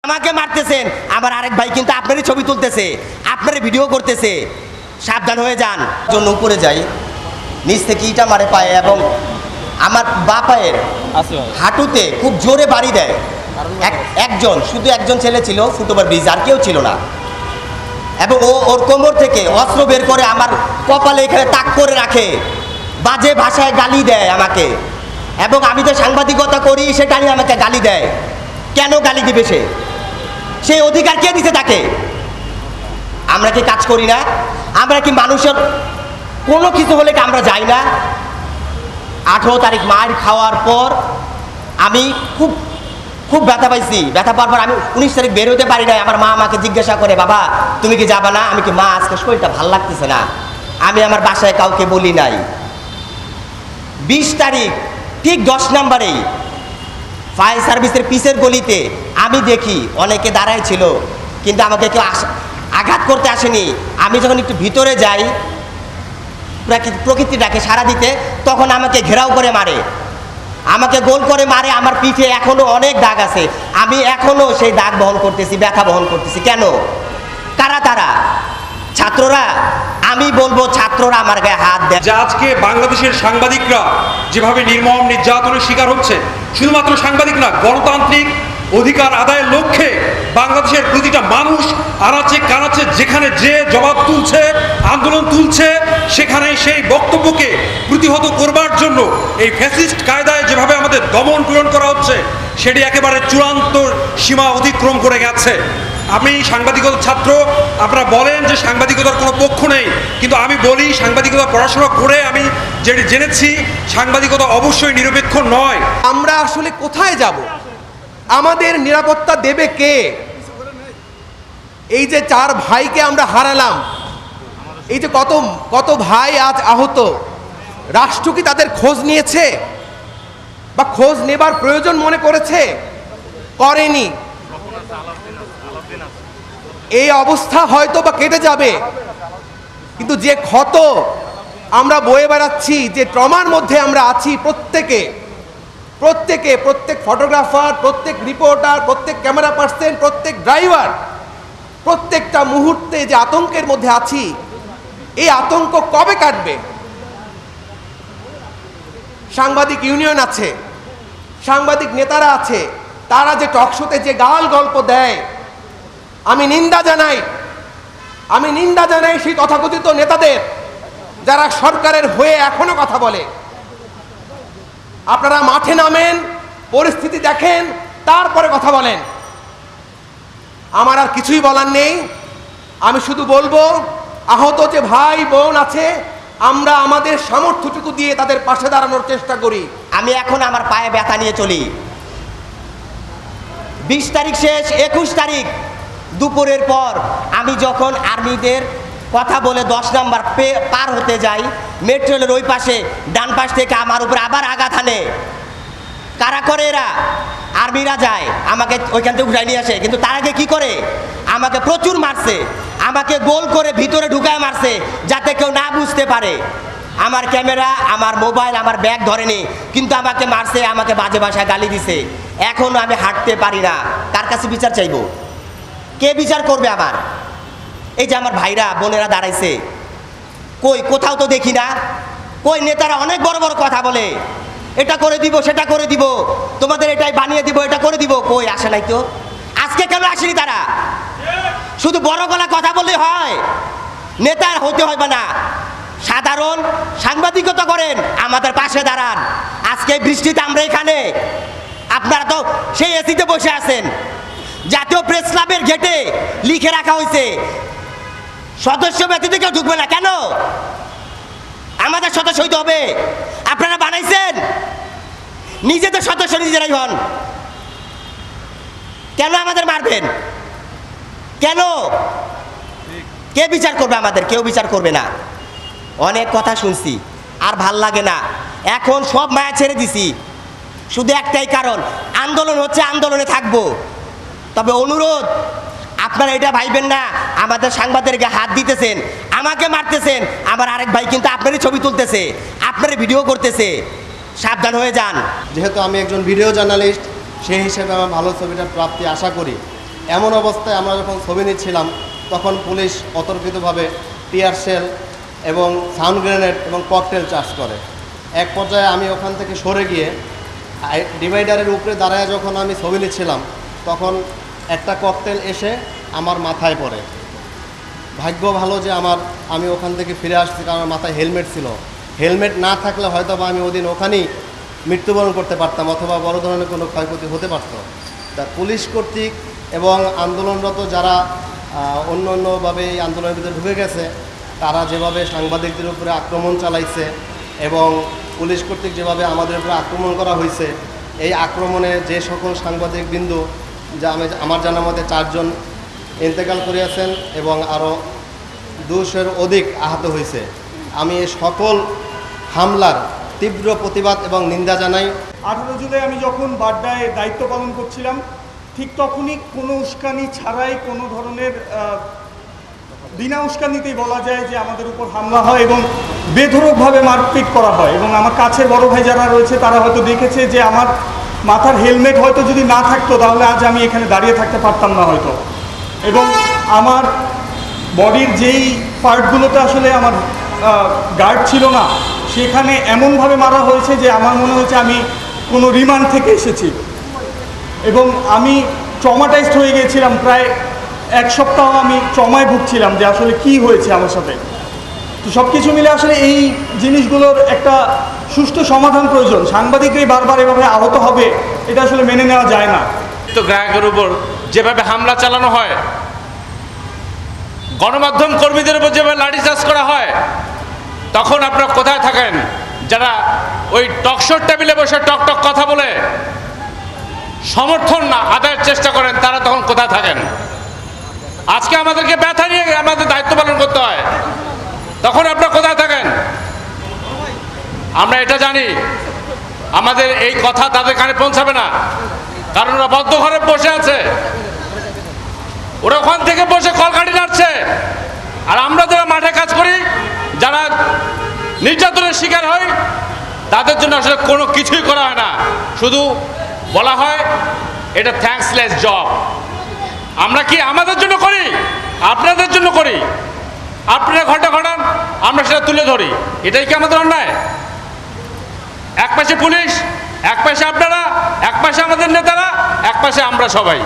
আমাকে মারতেছেন, আমার আরেক ভাই কিন্তু আপনারই ছবি তুলতেছে, আপনারই ভিডিও করতেছে, সাবধান হয়ে যান। জন্য উপরে যাই, নিচ থেকে ইটা মারে পায়ে এবং আমার বা পায়ের হাঁটুতে খুব জোরে বাড়ি দেয়। শুধু একজন ছেলে ছিল ফুটওভার ব্রিজ, আর কেউ ছিল না। এবং ওর কোমর থেকে অস্ত্র বের করে আমার কপালে এখানে তাক করে রাখে, বাজে ভাষায় গালি দেয় আমাকে। এবং আমি যে সাংবাদিকতা করি সেটা নিয়ে আমাকে গালি দেয়। কেন গালি দিবে সে? সেই অধিকার কে দিতে তাকে? আমরা কি কাজ করি না? আমরা কি মানুষের কোনো কিছু হলে কি আমরা যাই না? 18 তারিখ মার খাওয়ার পর আমি খুব খুব ব্যথা পাইছি। ব্যথা পাওয়ার পর আমি 19 তারিখ বের হতে পারি নাই। আমার মা আমাকে জিজ্ঞাসা করে, বাবা তুমি কি যাবা না? আমি কি, মা আজকে শরীরটা ভালো লাগতেছে না। আমি আমার বাসায় কাউকে বলি নাই। 20 তারিখ ঠিক 10 নম্বরেই ফায়ার সার্ভিসের পিছের গলিতে আমি দেখি অনেকে দাঁড়ায় ছিল, কিন্তু আমাকে কেউ আঘাত করতে আসেনি। আমি যখন একটু ভিতরে যাই প্রকৃতিটাকে সাড়া দিতে, তখন আমাকে ঘেরাও করে মারে, আমাকে গোল করে মারে। আমার পিঠে এখনো অনেক দাগ আছে, আমি এখনো সেই দাগ বহন করতেছি, ব্যথা বহন করতেছি। কেন? কারা তারা? ছাত্ররা? আমি বলবো ছাত্ররা আমার গায়ে হাত দেয়। যে আজকে বাংলাদেশের সাংবাদিকরা যেভাবে নির্মম নির্যাতনের শিকার হচ্ছে, শুধুমাত্র সাংবাদিক না, গণতান্ত্রিক অধিকার আদায়ের লক্ষ্যে বাংলাদেশের প্রতিটা মানুষ আনাচে কানাচে যেখানে যে জবাব তুলছে, আন্দোলন তুলছে, সেখানে সেই বক্তব্যকে প্রতিহত করবার জন্য এই ফ্যাসিস্ট কায়দায় যেভাবে আমাদের দমন পীড়ন করা হচ্ছে, সেটি একেবারে চূড়ান্ত সীমা অতিক্রম করে গেছে। আমি সাংবাদিকতার ছাত্র, আপনারা বলেন যে সাংবাদিকতার কোনো পক্ষ নেই, কিন্তু আমি বলি সাংবাদিকতা পড়াশোনা করে আমি যেটি জেনেছি, সাংবাদিকতা অবশ্যই নিরপেক্ষ নয়। আমরা আসলে কোথায় যাব? আমাদের নিরাপত্তা দেবে কে? এই যে 4 ভাইকে আমরা হারালাম, এই যে কত কত ভাই আজ আহত, রাষ্ট্র কি তাদের খোঁজ নিয়েছে বা খোঁজ নেবার প্রয়োজন মনে করেছে? করেনি। এই অবস্থা হয়তো বা কেটে যাবে, কিন্তু যে ক্ষত আমরা বয়ে বেড়াচ্ছি, যে ট্রমার মধ্যে আমরা আছি, প্রত্যেক ফটোগ্রাফার, প্রত্যেক রিপোর্টার, প্রত্যেক ক্যামেরা পার্সন, প্রত্যেক ড্রাইভার, প্রত্যেকটা মুহূর্তে যে আতঙ্কের মধ্যে আছি, এই আতঙ্ক কবে কাটবে? সাংবাদিক ইউনিয়ন আছে, সাংবাদিক নেতারা আছে, তারা যে টকশোতে যে গাল গল্প দেয়, আমি নিন্দা জানাই সেই তথাকথিত নেতাদের যারা সরকারের হয়ে এখনো কথা বলে। আপনারা মাঠে নামেন, পরিস্থিতি দেখেন, তারপরে কথা বলেন। আমার আর কিছুই বলার নেই। আমি শুধু বলবো, আহত যে ভাই বোন আছে, আমরা আমাদের সামর্থ্যটুকু দিয়ে তাদের পাশে দাঁড়ানোর চেষ্টা করি। আমি এখন আমার পায়ে ব্যথা নিয়ে চলি। 20 তারিখ শেষ, 21 তারিখ দুপুরের পর আমি যখন আর্মিদের কথা বলে 10 নম্বর পার হতে যাই, মেট্রো রেলের ওই পাশে ডান পাশ থেকে আমার উপরে আবার আঘাত হানে। কারা করে? এরা আর্মিরা যায়, আমাকে ওইখান থেকে উঠাই নিয়ে আসে। কিন্তু তার আগে কি করে? আমাকে প্রচুর মারছে, আমাকে গোল করে ভিতরে ঢুকায় মারছে, যাতে কেউ না বুঝতে পারে। আমার ক্যামেরা, আমার মোবাইল, আমার ব্যাগ ধরেনি, কিন্তু আমাকে মারছে, আমাকে বাজে ভাষায় গালি দিছে। এখনও আমি হাঁটতে পারি না। কার কাছে বিচার চাইবো? কে বিচার করবে আমার? এই যে আমার ভাইরা বোনেরা দাঁড়াইছে, কই? কোথাও তো দেখি না। কই? নেতারা অনেক বড় বড় কথা বলে, এটা করে দিব, সেটা করে দিব, তোমাদের এটাই বানিয়ে দিব, এটা করে দিব। কই? আসে নাই তো। আজকে কেন আসেনি তারা? শুধু বড় গলা কথা বললে হয়? নেতা হতে হয় না, সাধারণ সাংবাদিকতা করেন, আমাদের পাশে দাঁড়ান। আজকে বৃষ্টিতে আমরা এখানে, আপনারা তো সেই এসিতে বসে আছেন। জাতীয় প্রেস ক্লাবের গেটে লিখে রাখা হয়েছে সদস্য ব্যতীত কেউ ঢুকবে না। কেন? আমাদের সদস্য হইতে হবে। আপনারা বানাইছেন, নিজেদের সদস্য নিজেরাই হন। কেন আমাদের মারবেন? কেন? কে বিচার করবে আমাদের? কেউ বিচার করবে না। অনেক কথা শুনছি, আর ভাল লাগে না। এখন সব মায়া ছেড়ে দিছি, শুধু একটাই কারণ, আন্দোলন হচ্ছে, আন্দোলনে থাকবো। তবে অনুরোধ, আপনারা এটা ভাইবেন না আমাদের সাংবাদিকদেরকে হাত দিতেছেন, আমাকে মারতেছেন, আমার আরেক ভাই কিন্তু আপনারই ছবি তুলতেছে, আপনারই ভিডিও করতেছে, সাবধান হয়ে যান। যেহেতু আমি একজন ভিডিও জার্নালিস্ট, সেই হিসেবে আমার ভালো ছবিটার প্রাপ্তি আশা করি। এমন অবস্থায় আমরা যখন ছবি নিচ্ছিলাম তখন পুলিশ অতর্কিতভাবে টিয়ার শেল এবং সাউন্ড গ্রেনেড এবং ককটেল চার্জ করে। এক পর্যায়ে আমি ওখান থেকে সরে গিয়ে ডিভাইডারের উপরে দাঁড়ায় যখন আমি ছবি নিচ্ছিলাম তখন একটা ককটেল এসে আমার মাথায় পড়ে। ভাগ্য ভালো যে আমি ওখান থেকে ফিরে আসছি, কারণ আমার মাথায় হেলমেট ছিল। হেলমেট না থাকলে হয়তো বা আমি ওদিন ওখানেই মৃত্যুবরণ করতে পারতাম অথবা বড় ধরনের কোনো ক্ষয়ক্ষতি হতে পারত। তা পুলিশ কর্তৃক এবং আন্দোলনরত যারা অন্যভাবে এই আন্দোলনের ভিতরে ঢুকে গেছে তারা যেভাবে সাংবাদিকদের উপরে আক্রমণ চালাইছে এবং পুলিশ কর্তৃক যেভাবে আমাদের উপরে আক্রমণ করা হয়েছে, এই আক্রমণে যে সকল সাংবাদিকবৃন্দ যা আমার জানার মতে 4 জন ইন্তেকাল করিয়াছেন এবং আরও 200-এর অধিক আহত হয়েছে। আমি এই সকল হামলার তীব্র প্রতিবাদ এবং নিন্দা জানাই। 18 জুলাই আমি যখন বাড্ডায় দায়িত্ব পালন করছিলাম ঠিক তখনই কোনো উস্কানি ছাড়াই কোনো ধরনের বিনা উস্কানিতেই বলা যায় যে আমাদের উপর হামলা হয় এবং বেধড়কভাবে মারপিট করা হয়। এবং আমার কাছের বড় ভাই যারা রয়েছে তারা হয়তো দেখেছে যে আমার মাথার হেলমেট হয়তো যদি না থাকতো তাহলে আজ আমি এখানে দাঁড়িয়ে থাকতে পারতাম না হয়তো। এবং আমার বডির যেই পার্টগুলোতে আসলে আমার গার্ড ছিল না সেখানে এমনভাবে মারা হয়েছে যে আমার মনে হচ্ছে আমি কোনো রিমান্ড থেকে এসেছি এবং আমি ট্রমাটাইজড হয়ে গিয়েছিলাম। প্রায় 1 সপ্তাহ আমি ট্রমায় ভুগছিলাম যে আসলে কি হয়েছে আমার সাথে। তো সব কিছু মিলে আসলে এই জিনিসগুলোর একটা সুষ্ঠু সমাধান প্রয়োজন। সাংবাদিকরাই বারবার এভাবে আহত হবে এটা আসলে মেনে নেওয়া যায় না। তো গ্রাহকের উপর যেভাবে হামলা চালানো হয়, গণমাধ্যম কর্মীদের উপর যেভাবে লাঠিচার্জ করা হয়, তখন আপনারা কোথায় থাকেন? যারা ওই টকশোর টেবিলে বসে টক টক কথা বলে সমর্থন না আদায়ের চেষ্টা করেন, তারা তখন কোথায় থাকেন? আজকে আমাদেরকে ব্যথা নিয়ে আমাদের দায়িত্ব পালন করতে হয়, তখন আপনারা কোথায় থাকেন? আমরা এটা জানি আমাদের এই কথা তাদের কানে পৌঁছাবে না, কারণ ওরা বদ্ধ ঘরে বসে আছে, ওরা ওখান থেকে বসে কলকাঠি নাড়ছে। আর আমরা যারা মাঠে কাজ করি, যারা নির্যাতনের শিকার হয়, তাদের জন্য আসলে কোনো কিছুই করা হয় না, শুধু বলা হয় এটা থ্যাঙ্কসলেস জব। আমরা কি আমাদের জন্য করি? আপনাদের জন্য করি। আপনারা ঘটা ঘটান, আমরা সেটা তুলে ধরি। এটাই কি আমাদের অন্যায়? এক পাশে পুলিশ, এক পাশে আপনারা, এক পাশে আমাদের নেতারা, এক পাশে আমরা সবাই।